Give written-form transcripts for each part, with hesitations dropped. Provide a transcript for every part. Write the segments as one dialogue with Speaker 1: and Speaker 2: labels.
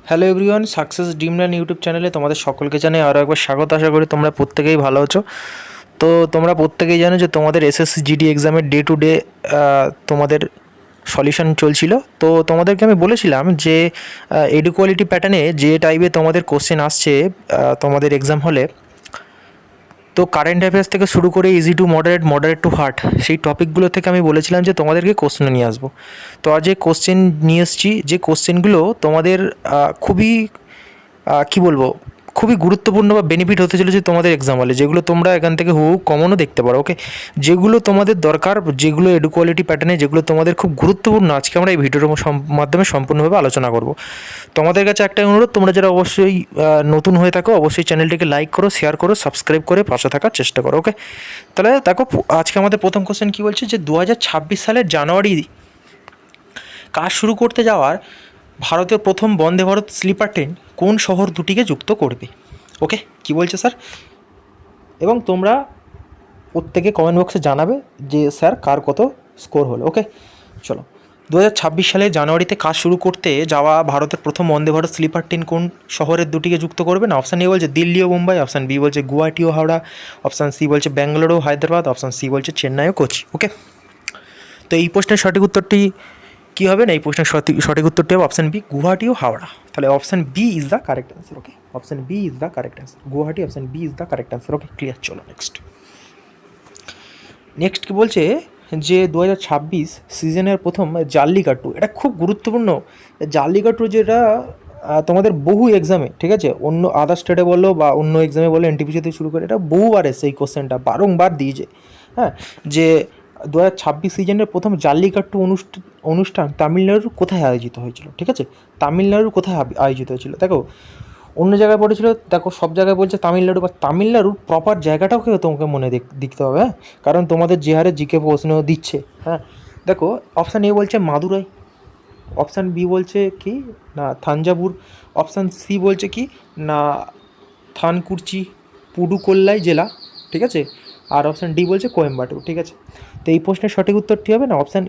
Speaker 1: Hello everyone, success Dreamland YouTube চ্যানেলে তোমাদের সকলকে জানাই আরও একবার স্বাগত। আশা করি তোমরা প্রত্যেকেই ভালো আছো। তো তোমরা প্রত্যেকেই জানো যে তোমাদের এসএসসি জিডি এক্সামের ডে টু ডে তোমাদের সলিউশন চলছিল। তো তোমাদেরকে আমি বলেছিলাম যে এডুকোয়ালিটি প্যাটার্নে যে টাইপের তোমাদের কোশ্চেন আসছে তোমাদের এক্সাম হলে, তো কারেন্ট অ্যাফেয়ার্স থেকে শুরু করে easy to moderate, moderate two hard, সেই টপিকগুলো থেকে আমি বলেছিলাম যে তোমাদেরকে কোশ্চেন নিয়ে আসবো। তো আজ যে কোশ্চেন নিয়ে এসেছি, যে কোশ্চেনগুলো তোমাদের খুবই কী বলবো, খুবই গুরুত্বপূর্ণ বা বেনিফিট হতে চলেছে তোমাদের এক্সাম হলে, যেগুলো তোমরা এখান থেকে হুবহু কমনও দেখতে পারো। ওকে, যেগুলো তোমাদের দরকার, যেগুলো এডুকোয়ালিটি প্যাটার্নে, যেগুলো তোমাদের খুব গুরুত্বপূর্ণ, আজকে আমরা এই ভিডিওর মাধ্যমে সম্পূর্ণভাবে আলোচনা করব। তোমাদের কাছে একটাই অনুরোধ, তোমরা যারা অবশ্যই নতুন হয়ে থাকো, অবশ্যই চ্যানেলটিকে লাইক করো, শেয়ার করো, সাবস্ক্রাইব করে পাশে থাকার চেষ্টা করো। ওকে, তাহলে দেখো আজকে আমাদের প্রথম কোশ্চেন কী বলছে, যে 2026 সালের জানুয়ারি কাজ শুরু করতে যাওয়ার ভারতের প্রথম বন্দে ভারত স্লিপার ট্রেন কোন শহর দুটিকে যুক্ত করবে। ওকে, কি বলছে স্যার, এবং তোমরা প্রত্যেকে কমেন্ট বক্সে জানাবে যে স্যার কার কত স্কোর হলো। ওকে, চলো। 2026 সালে জানুয়ারিতে কাজ শুরু করতে যাওয়া ভারতের প্রথম বন্দে ভারত স্লিপার ট্রেন কোন শহরের দুটিকে যুক্ত করবে না? অপশান এ বলছে দিল্লি ও মুম্বাই, অপশান বি বলছে গুয়াহাটি ও হাওড়া, অপশান সি বলছে ব্যাঙ্গালোর ও হায়দ্রাবাদ, অপশান সি বলছে চেন্নাই ও কোচি। ওকে, তো এই প্রশ্নের সঠিক উত্তরটি কী হবে না? এই প্রশ্নের সঠিক উত্তরটি হবে অপশান বি, গুয়াহাটি ও হাওড়া। তাহলে option B is the correct answer. Okay, option B is the correct answer, Guwahati, option B is the correct answer. Okay, clear. চলো নেক্সট কি বলছে, যে 2026 সিজনের প্রথম জাল্লিকাট্টু, এটা খুব গুরুত্বপূর্ণ। জাল্লিকাট্টু যেটা তোমাদের বহু এক্সামে, ঠিক আছে, অন্য আদার স্টেটে বলো বা অন্য এক্সামে বলো, এনটিপিসি থেকে শুরু করে, এটা বহুবার এসে এই কোশ্চেনটা বারংবার দিয়েছে। হ্যাঁ, যে 2026 সিজনের প্রথম জাল্লিকাট্টু অনুষ্ঠান তামিলনাড়ুর কোথায় আয়োজিত হয়েছিল? ঠিক আছে, তামিলনাড়ুর কোথায় আয়োজিত হয়েছিল? দেখো, অন্য জায়গায় পড়েছিল, দেখো সব জায়গায় বলছে তামিলনাড়ু, বা তামিলনাড়ুর প্রপার জায়গাটাও কেউ তোমাকে মনে দেখতে হবে। হ্যাঁ, কারণ তোমাদের যে হারে জিকে প্রশ্ন দিচ্ছে। হ্যাঁ, দেখো অপশান এ বলছে মাদুরাই, অপশান বি বলছে কি না থাঞ্জাভুর, অপশান সি বলছে কি না থানকুরচি, পুডুকোল্লাই জেলা, ঠিক আছে, আর অপশান ডি বলছে কোয়েম্বাটুর। ঠিক আছে, তো এই প্রশ্নের সঠিক উত্তরটি হবে না অপশান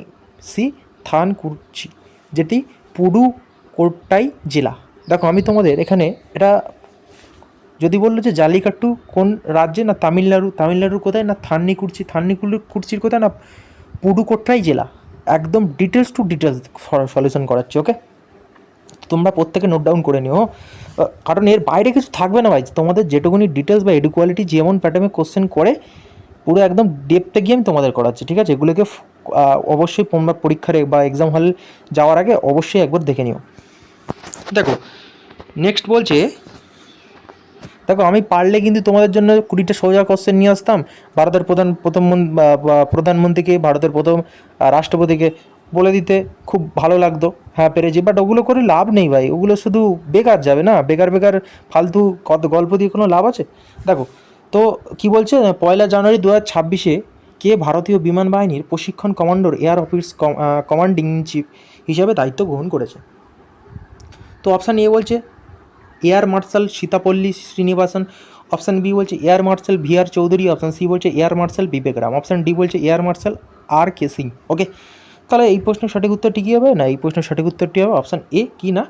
Speaker 1: সি, থানকুরচি, যেটি পুডুকোট্টাই জেলা। দেখো আমি তোমাদের এখানে এটা যদি বললো যে জাল্লিকাট্টু কোন রাজ্যে, না তামিলনাড়ুর কোথায়, না থান্নিকুর্চির কোথায়, না পুডুকোট্টাই জেলা, একদম ডিটেলস টু ডিটেলস সলিউশন করাচ্ছি। ওকে, তোমরা প্রত্যেকে নোট ডাউন করে নিও, কারণ এর বাইরে কিছু থাকবে না ভাই। তোমাদের যেটুকুনি ডিটেলস বা এডুকোয়ালিটি যেমন প্যাটার্নে কোশ্চেন করে, পুরো একদম ডেপথে গিয়ে আমি তোমাদের করাচ্ছি। ঠিক আছে, এগুলোকে অবশ্যই তোমরা পরীক্ষার বা এক্সাম হল যাওয়ার আগে অবশ্যই একবার দেখে নিও। দেখো নেক্সট বলছে, দেখো আমি পারলে কিন্তু তোমাদের জন্য 20টা সোজা কোশ্চেন নিয়ে আসতাম, ভারতের প্রধানমন্ত্রীকে, ভারতের প্রথম রাষ্ট্রপতিকে বলে দিতে খুব ভালো লাগতো। হ্যাঁ পেরেছি, বাট ওগুলো করে লাভ নেই ভাই, ওগুলো শুধু বেকার যাবে না, বেকার ফালতু কত গল্প দিয়ে কোনো লাভ আছে? দেখো তো কি বলছে, 1 জানুয়ারি 2026 কে ভারতীয় বিমান বাহিনীর প্রশিক্ষণ commander air office commanding in chief হিসাবে দায়িত্ব গ্রহণ করেছে? তো অপশান এ বলছে air marshal Sitapalli Srinivasan, option B বলছে air marshal VR Chowdhury, option C বলছে air marshal Vivek Ram, option D বলছে air marshal RK Singh. Okay, তাহলে এই প্রশ্নের সঠিক উত্তরটি কী হবে না? এই প্রশ্নের সঠিক উত্তরটি হবে অপশান এ, কি না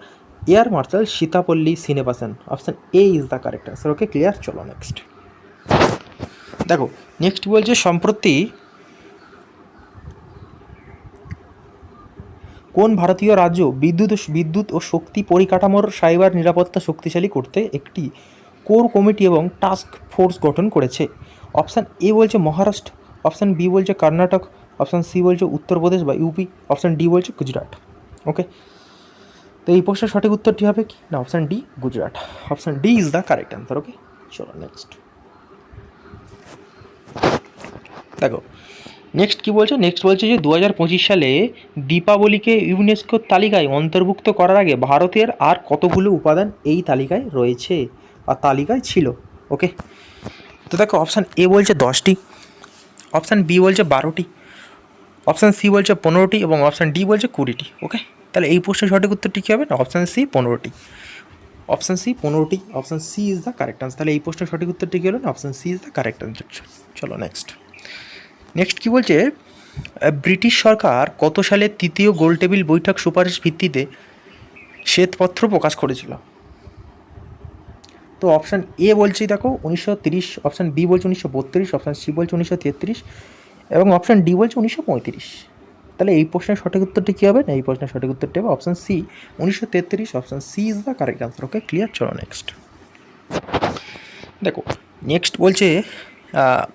Speaker 1: air marshal Sitapalli Srinivasan, option A is the correct answer. Okay, clear. চলো নেক্সট। দেখো নেক্সট বলছে, সম্প্রতি কোন ভারতীয় রাজ্য বিদ্যুৎ ও শক্তি পরিকাঠামোর সাইবার নিরাপত্তা শক্তিশালী করতে একটি কোর কমিটি এবং টাস্ক ফোর্স গঠন করেছে? অপশান এ বলছে মহারাষ্ট্র, অপশান বি বলছে কর্ণাটক, অপশান সি বলছে উত্তরপ্রদেশ বা ইউপি, অপশান ডি বলছে গুজরাট। ওকে, তো এই প্রশ্নের সঠিক উত্তরটি হবে কি না option D, Gujarat, option D is the correct answer. Okay, চলো নেক্সট। দেখো নেক্সট কী বলছে, নেক্সট বলছে যে 2025 সালে দীপাবলিকে ইউনেস্কোর তালিকায় অন্তর্ভুক্ত করার আগে ভারতের আর কতগুলো উপাদান এই তালিকায় রয়েছে বা তালিকায় ছিল? ওকে, তো দেখো অপশান এ বলছে 10টি, অপশান বি বলছে 12টি, অপশান সি বলছে 15টি এবং অপশান ডি বলছে 20টি। ওকে, তাহলে এই প্রশ্নের সঠিক উত্তরটি কী হবে না অপশান সি, 15টি, অপশান সি 15টি, option C is the correct answer. তাহলে এই প্রশ্নের সঠিক উত্তরটি কী হলো না option C is the correct answer. চলো নেক্সট কী বলছে, ব্রিটিশ সরকার কত সালে তৃতীয় গোলটেবিল বৈঠক সুপারিশ ভিত্তিতে শ্বেতপত্র প্রকাশ করেছিল। তো অপশান এ বলছি দেখো 1930, অপশান বি বলছে 1932, অপশান সি বলছে 1933 এবং অপশান ডি বলছে 1935। তাহলে এই প্রশ্নের সঠিক উত্তরটি কী হবে? না, এই প্রশ্নের সঠিক উত্তরটি হবে option C 1933। Option C is the correct answer. Okay, clear? চলো নেক্সট দেখো। নেক্সট বলছে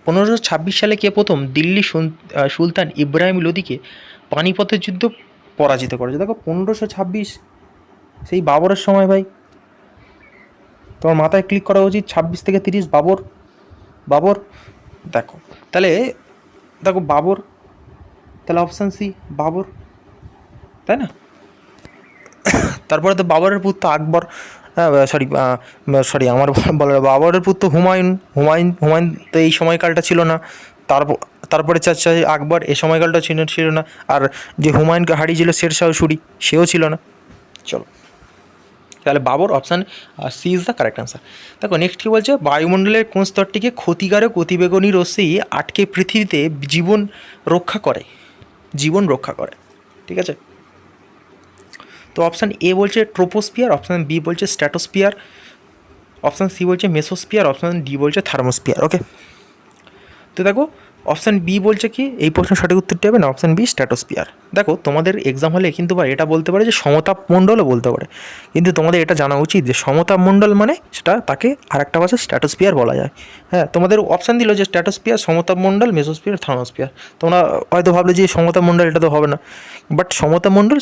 Speaker 1: 1526 সালে কে প্রথম দিল্লি সুলতান ইব্রাহিম লোদিকে পানিপথের যুদ্ধ পরাজিত করেছে? দেখো 1526 সেই বাবরের সময় ভাই। তোমার মাথায় ক্লিক করা উচিত 26 থেকে 30 বাবর। বাবর দেখো, তাহলে দেখো বাবর, তাহলে অপশান সি বাবর, তাই না? তারপরে তো বাবরের পুত্র আকবর, সরি আমার বলার, বাবরের পুত্র হুমায়ুন। হুমায়ুন তো এই সময়কালটা ছিল না। তারপরে চাচা আকবর, এই সময়কালটা ছিল না। আর যে হুমায়ুনকে হারিয়েছিল শেরশাহ সুরি, সেও ছিল না। চলো, তাহলে Babur, option C is the correct answer. দেখো নেক্সট কী বলছে, বায়ুমণ্ডলের কোন স্তরটিকে ক্ষতিকারক অতিবেগুনি রশ্মি আটকে পৃথিবীতে জীবন রক্ষা করে? জীবন রক্ষা করে, ঠিক আছে? তো অপশান এ বলছে ট্রোপোস্ফিয়ার, অপশান বি বলছে স্ট্র্যাটোস্ফিয়ার, অপশান সি বলছে মেসোস্ফিয়ার, অপশান ডি বলছে থার্মোস্ফিয়ার। ওকে, তো দেখো অপশান বি বলছে কি এই প্রশ্নের সঠিক উত্তরটি হবে না অপশান বি স্ট্র্যাটোস্ফিয়ার। দেখো তোমাদের এক্সাম হলে কিন্তু বা এটা বলতে পারে যে সমতাপ মণ্ডলও বলতে পারে, কিন্তু তোমাদের এটা জানা উচিত যে সমতাপ মণ্ডল মানে সেটা তাকে আরেকটা ভাষায় স্ট্র্যাটোস্ফিয়ার বলা যায়। হ্যাঁ, তোমাদের অপশান দিল যে স্ট্র্যাটোস্ফিয়ার, সমতাপ মণ্ডল, মেসোস্ফিয়ার, থার্মোস্ফিয়ার। তোমরা হয়তো ভাবলে যে সমতাপ মণ্ডল এটা তো হবে না, বাট সমতাপ মণ্ডল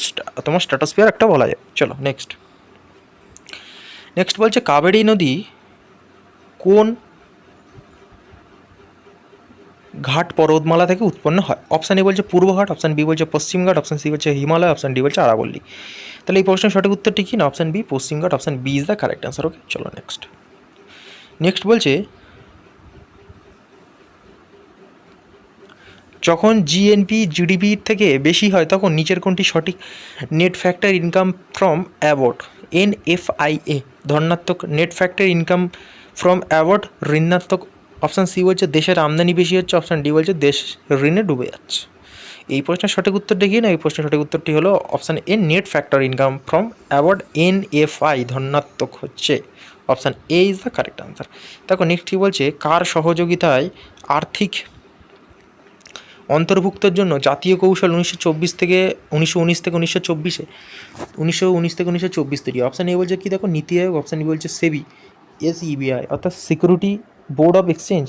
Speaker 1: তোমার স্ট্র্যাটোস্ফিয়ার একটা বলা যায়। চলো নেক্সট বলছে কাবেরী নদী কোন ঘাট পর্বতমালা থেকে উৎপন্ন হয়? অপশান এ বলছে পূর্ব ঘাট, অপশান বি বলছে পশ্চিম ঘাট, অপশান সি বলছে হিমালয়, অপশান ডি বলছে আরাবল্লী। তাহলে এই প্রশ্নের সঠিক উত্তরটি কি? না, অপশান বি পশ্চিম ঘাট, option B is the correct answer. Okay, চলো নেক্সট বলছে যখন জিএনপি জিডিপি থেকে বেশি হয় তখন নিচের কোনটি সঠিক? Net factor income from award, NFIA ধনাত্মক, net factor income from award ঋণাত্মক, অপশান সি বলছে দেশের আমদানি বেশি হচ্ছে, অপশান ডি বলছে দেশ ঋণে ডুবে যাচ্ছে। এই প্রশ্নের সঠিক উত্তরটি কি? না, এই প্রশ্নের সঠিক উত্তরটি হলো option A net factor income from award NFI ধনাত্মক হচ্ছে। Option A is the correct answer. দেখো নেক্সট কী বলছে, কার সহযোগিতায় আর্থিক অন্তর্ভুক্তর জন্য জাতীয় কৌশল 1919 থেকে 1924 তৈরি? অপশান এ বলছে কি দেখো নীতি আয়োগ, অপশান বি বলছে সেবি, SEBI অর্থাৎ security board of exchange,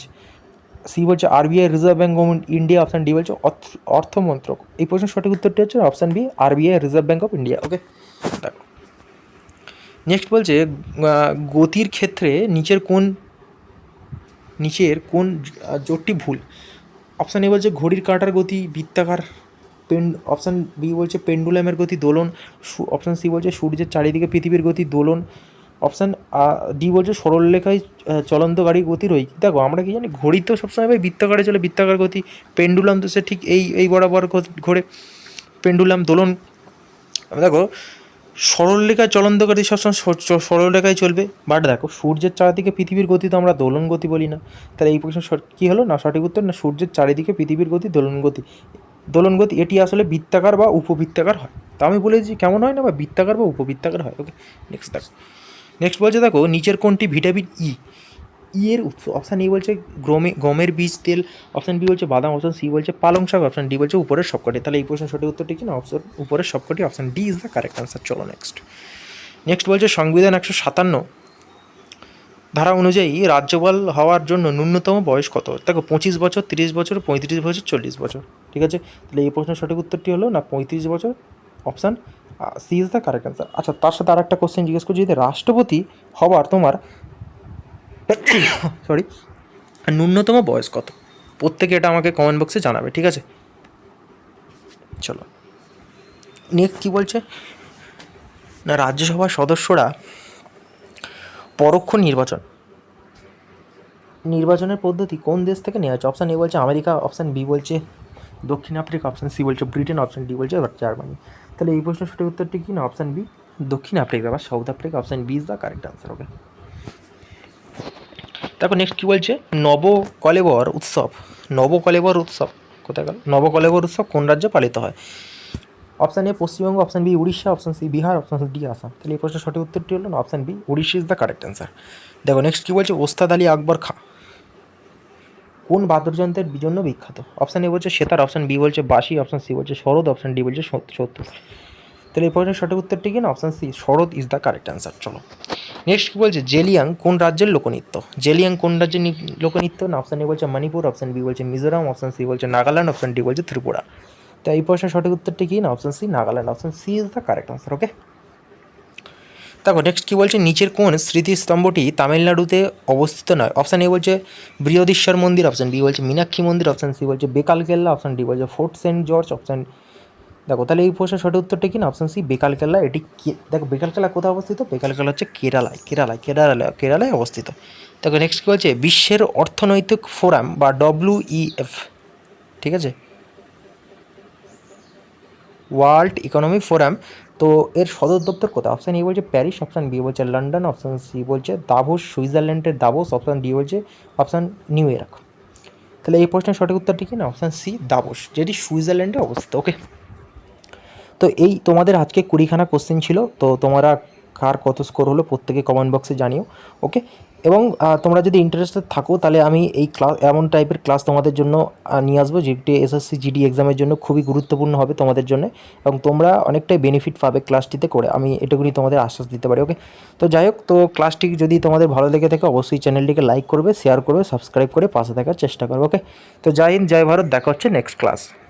Speaker 1: C বলছে RBI reserve bank of India, option D বলছে অর্থমন্ত্রক। এই প্রশ্নের সঠিক উত্তরটি হচ্ছে option B RBI reserve bank of India. Okay, দেখো নেক্সট বলছে গতির ক্ষেত্রে নিচের কোন জোটটি ভুল? অপশান এ বলছে ঘড়ির কাঁটার গতি বৃত্তাকার, অপশান বি বলছে পেন্ডুলামের গতি দোলন, অপশান সি বলছে সূর্যের চারিদিকে পৃথিবীর গতি দোলন, অপশান ডি বলছে সরলরেখায় চলন্ত গাড়ির গতি রৈখিক। দেখো আমরা কি জানি ঘড়ি তো সবসময় ভাই বৃত্তাকারে চলে, বৃত্তাকার গতি। পেন্ডুলাম তো সে ঠিক এই বরাবর ঘোরে, পেন্ডুলাম দোলন। দেখো সরলরেখায় চলন্ত গাড়ি সবসময় সরলরেখায় চলবে, বাট দেখো সূর্যের চারিদিকে পৃথিবীর গতি তো আমরা দোলন গতি বলি না। তাহলে এই প্রশ্ন কী হলো? না, সঠিক উত্তর না সূর্যের চারিদিকে পৃথিবীর গতি দোলন গতি এটি আসলে বৃত্তাকার বা উপবৃত্তাকার হয়। তা আমি বলেছি কেমন হয় না, বা বৃত্তাকার বা উপবৃত্তাকার হয়। ওকে, নেক্সট বলছে দেখো নিচের কোনটি ভিটামিন এর উৎস? অপশান এ বলছে গমের বীজ তেল, অপশান বি বলছে বাদাম, অপশান সি বলছে পালং শাক, অপশান ডি বলছে উপরের সবকটি। তাহলে এই প্রশ্নের সঠিক উত্তরটি কি? না, অপশন উপরের সবকটি, option D is the correct answer. চলো নেক্সট বলছে সংবিধান 157 ধারা অনুযায়ী রাজ্যপাল হওয়ার জন্য ন্যূনতম বয়স কত? দেখো 25 বছর, 30 বছর, 35 বছর, 40 বছর। ঠিক আছে, তাহলে এই প্রশ্নের সঠিক উত্তরটি হলো না 35 বছর, option C is the correct answer. আচ্ছা, তার সাথে আর একটা কোশ্চেন জিজ্ঞেস করছি, যদি রাষ্ট্রপতি হবার তোমার সরি ন্যূনতম বয়স কত? প্রত্যেকে এটা আমাকে কমেন্ট বক্সে জানাবে, ঠিক আছে? চলো নেক্সট কী বলছে না রাজ্যসভার সদস্যরা পরোক্ষ নির্বাচনের পদ্ধতি কোন দেশ থেকে নেওয়া হচ্ছে? অপশান এ বলছে আমেরিকা, অপশান বি বলছে দক্ষিণ আফ্রিকা, অপশান সি বলছে ব্রিটেন, অপশান ডি বলছে জার্মানি। তাহলে এই প্রশ্নের সঠিক উত্তরটি কি? না, অপশান বি দক্ষিণ আফ্রিকা বা south Africa, option B is the correct answer. Okay, তারপর নেক্সট কী বলছে নবকলেবর উৎসব কোথায় গেল? নবকলেবর উৎসব কোন রাজ্যে পালিত হয়? Option A Paschimbanga, option B Odisha, option C Bihar, option D Assam. তাহলে এই প্রশ্নের সঠিক উত্তরটি হলো না option B, Odisha is the correct answer. দেখো নেক্সট কী বলছে, ওস্তাদ আলী আকবর খাঁ কোন বাদ্যযন্ত্রের জন্য বিখ্যাত? অপশান এ বলছে সেতার, অপশান বি বলছে বাঁশি, অপশান সি বলছে সরোদ, অপশান ডি বলছে সত্তর। তাহলে এই প্রশ্নের সঠিক উত্তরটি কি না option C, sarod is the correct answer. চলো নেক্সট কী বলছে, জেলিয়াং কোন রাজ্যের লোকনৃত্য? জেলিয়াং কোন রাজ্যের লোকনৃত্য? না অপশান এ বলছে মণিপুর, অপশান বি বলছে মিজোরাম, অপশান সি বলছে নাগাল্যান্ড, অপশান ডি বলছে ত্রিপুরা। তো এই প্রশ্নের সঠিক উত্তরটি কি না option C, Nagaland. Option C is the correct answer. Okay, দেখো নেক্সট কী বলছে, নিচের কোন স্মৃতিস্তম্ভটি তামিলনাড়ুতে অবস্থিত নয়? অপশান এ বলছে বৃহদীশ্বর মন্দির, অপশান বি বলছে মীনাক্ষী মন্দির, অপশান সি বলছে বেকাল কেল্লা, অপশান ডি বলছে ফোর্ট সেন্ট জর্জ, অপশান দেখো তাহলে এই প্রশ্নের সঠিক উত্তরটা কি না অপশান সি, বেকাল কেল্লা। এটি দেখো বেকাল কেল্লা কোথায় অবস্থিত? বেকাল কেল্লা হচ্ছে কেরালায় অবস্থিত। দেখো নেক্সট কী বলছে, বিশ্বের অর্থনৈতিক ফোরাম বা WEF, ঠিক আছে, ওয়ার্ল্ড ইকোনমিক ফোরাম, তো এর সদর দপ্তর কোথায়? অপশান এ বলছে প্যারিস, অপশান বি বলছে লন্ডন, অপশান সি বলছে দাভোস সুইজারল্যান্ডের দাভোস, অপশান ডি বলছে অপশান নিউ ইয়র্ক। তাহলে এই প্রশ্নের সঠিক উত্তরটি কি না অপশান সি, দাভোস, যেটি সুইজারল্যান্ডে অবস্থিত। ওকে, তো এই তোমাদের আজকে 20খানা কোশ্চেন ছিল। তো তোমরা কার কত স্কোর হলো প্রত্যেকে কমেন্ট বক্সে জানিও। ওকে, এবং তোমরা যদি ইন্টারেস্টেড থাকো তাহলে আমি এই ক্লাস, এমন টাইপের ক্লাস তোমাদের জন্য নিয়ে আসবো যেটি SSC GD এক্সামের জন্য খুবই গুরুত্বপূর্ণ হবে তোমাদের জন্য, এবং তোমরা অনেকটাই বেনিফিট পাবে ক্লাসটিতে করে, আমি এটুকুনি তোমাদের আশ্বাস দিতে পারি। ওকে, তো যাই হোক, তো ক্লাসটি যদি তোমাদের ভালো লেগে থাকে অবশ্যই চ্যানেলটিকে লাইক করবে, শেয়ার করবে, সাবস্ক্রাইব করে পাশে থাকার চেষ্টা করবে। ওকে, তো জয় হিন্দ, জয় ভারত, দেখা হচ্ছে নেক্সট ক্লাস।